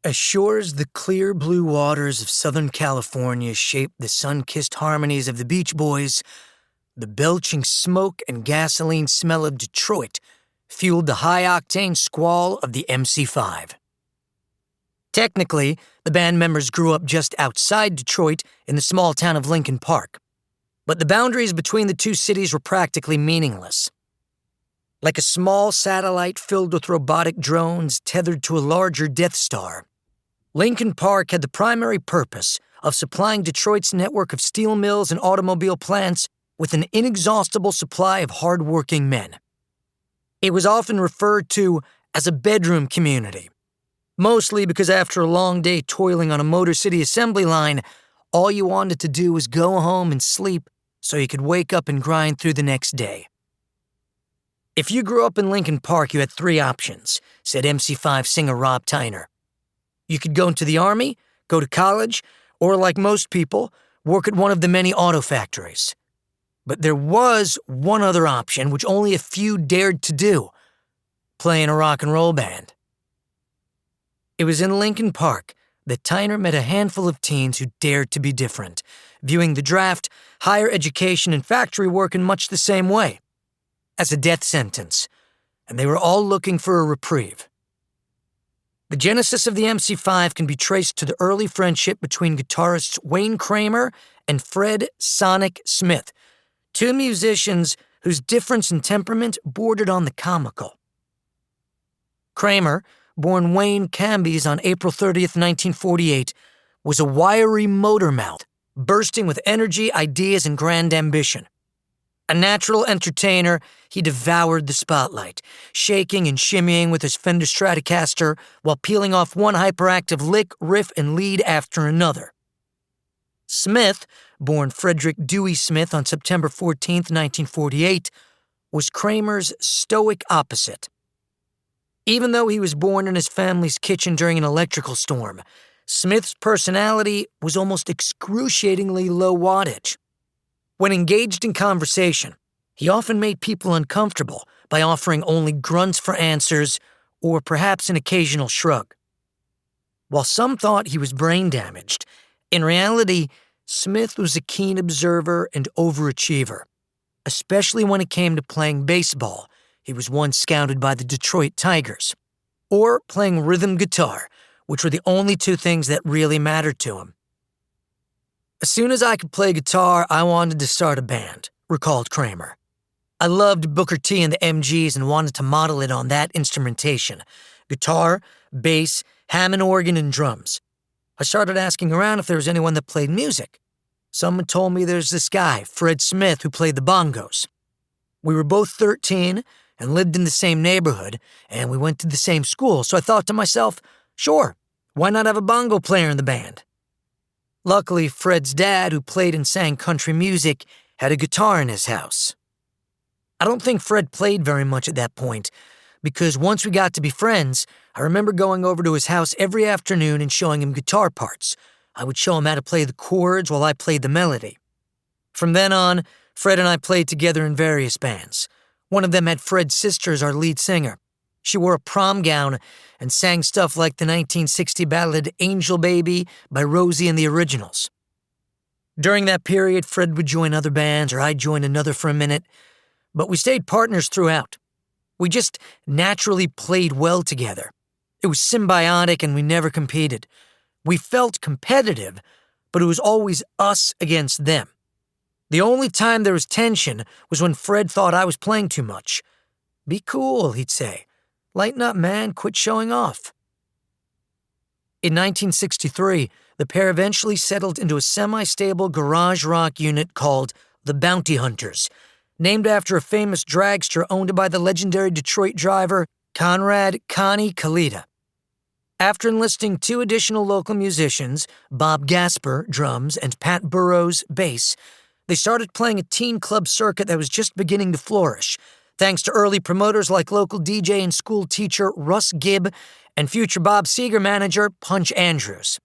As sure as the clear blue waters of Southern California shape the sun-kissed harmonies of the Beach Boys, the belching smoke and gasoline smell of Detroit fueled the high-octane squall of the MC5. Technically, the band members grew up just outside Detroit in the small town of Lincoln Park, but the boundaries between the two cities were practically meaningless. Like a small satellite filled with robotic drones tethered to a larger Death Star, Lincoln Park had the primary purpose of supplying Detroit's network of steel mills and automobile plants with an inexhaustible supply of hard-working men. It was often referred to as a bedroom community, mostly because after a long day toiling on a Motor City assembly line, all you wanted to do was go home and sleep so you could wake up and grind through the next day. If you grew up in Lincoln Park, you had three options, said MC5 singer Rob Tyner. You could go into the Army, go to college, or like most people, work at one of the many auto factories. But there was one other option which only a few dared to do, play in a rock and roll band. It was in Lincoln Park that Tyner met a handful of teens who dared to be different, viewing the draft, higher education, and factory work in much the same way, as a death sentence, and they were all looking for a reprieve. The genesis of the MC5 can be traced to the early friendship between guitarists Wayne Kramer and Fred Sonic Smith, two musicians whose difference in temperament bordered on the comical. Kramer, born Wayne Cambies on April 30th, 1948, was a wiry motor mouth, bursting with energy, ideas, and grand ambition. A natural entertainer, he devoured the spotlight, shaking and shimmying with his Fender Stratocaster while peeling off one hyperactive lick, riff, and lead after another. Smith, born Frederick Dewey Smith on September 14, 1948, was Kramer's stoic opposite. Even though he was born in his family's kitchen during an electrical storm, Smith's personality was almost excruciatingly low wattage. When engaged in conversation, he often made people uncomfortable by offering only grunts for answers or perhaps an occasional shrug. While some thought he was brain damaged, in reality, Smith was a keen observer and overachiever, especially when it came to playing baseball. He was once scouted by the Detroit Tigers, or playing rhythm guitar, which were the only two things that really mattered to him. As soon as I could play guitar, I wanted to start a band, recalled Kramer. I loved Booker T and the MGs and wanted to model it on that instrumentation: guitar, bass, Hammond organ, and drums. I started asking around if there was anyone that played music. Someone told me there's this guy, Fred Smith, who played the bongos. We were both 13 and lived in the same neighborhood, and we went to the same school, so I thought to myself, sure, why not have a bongo player in the band? Luckily, Fred's dad, who played and sang country music, had a guitar in his house. I don't think Fred played very much at that point, because once we got to be friends, I remember going over to his house every afternoon and showing him guitar parts. I would show him how to play the chords while I played the melody. From then on, Fred and I played together in various bands. One of them had Fred's sister as our lead singer. She wore a prom gown and sang stuff like the 1960 ballad Angel Baby by Rosie and the Originals. During that period, Fred would join other bands or I'd join another for a minute, but we stayed partners throughout. We just naturally played well together. It was symbiotic and we never competed. We felt competitive, but it was always us against them. The only time there was tension was when Fred thought I was playing too much. Be cool, he'd say. Lighten up, man, quit showing off. In 1963, the pair eventually settled into a semi-stable garage rock unit called the Bounty Hunters, named after a famous dragster owned by the legendary Detroit driver Conrad "Connie" Kalita. After enlisting two additional local musicians, Bob Gasper, drums, and Pat Burrows, bass, they started playing a teen club circuit that was just beginning to flourish, thanks to early promoters like local DJ and school teacher Russ Gibb and future Bob Seger manager Punch Andrews.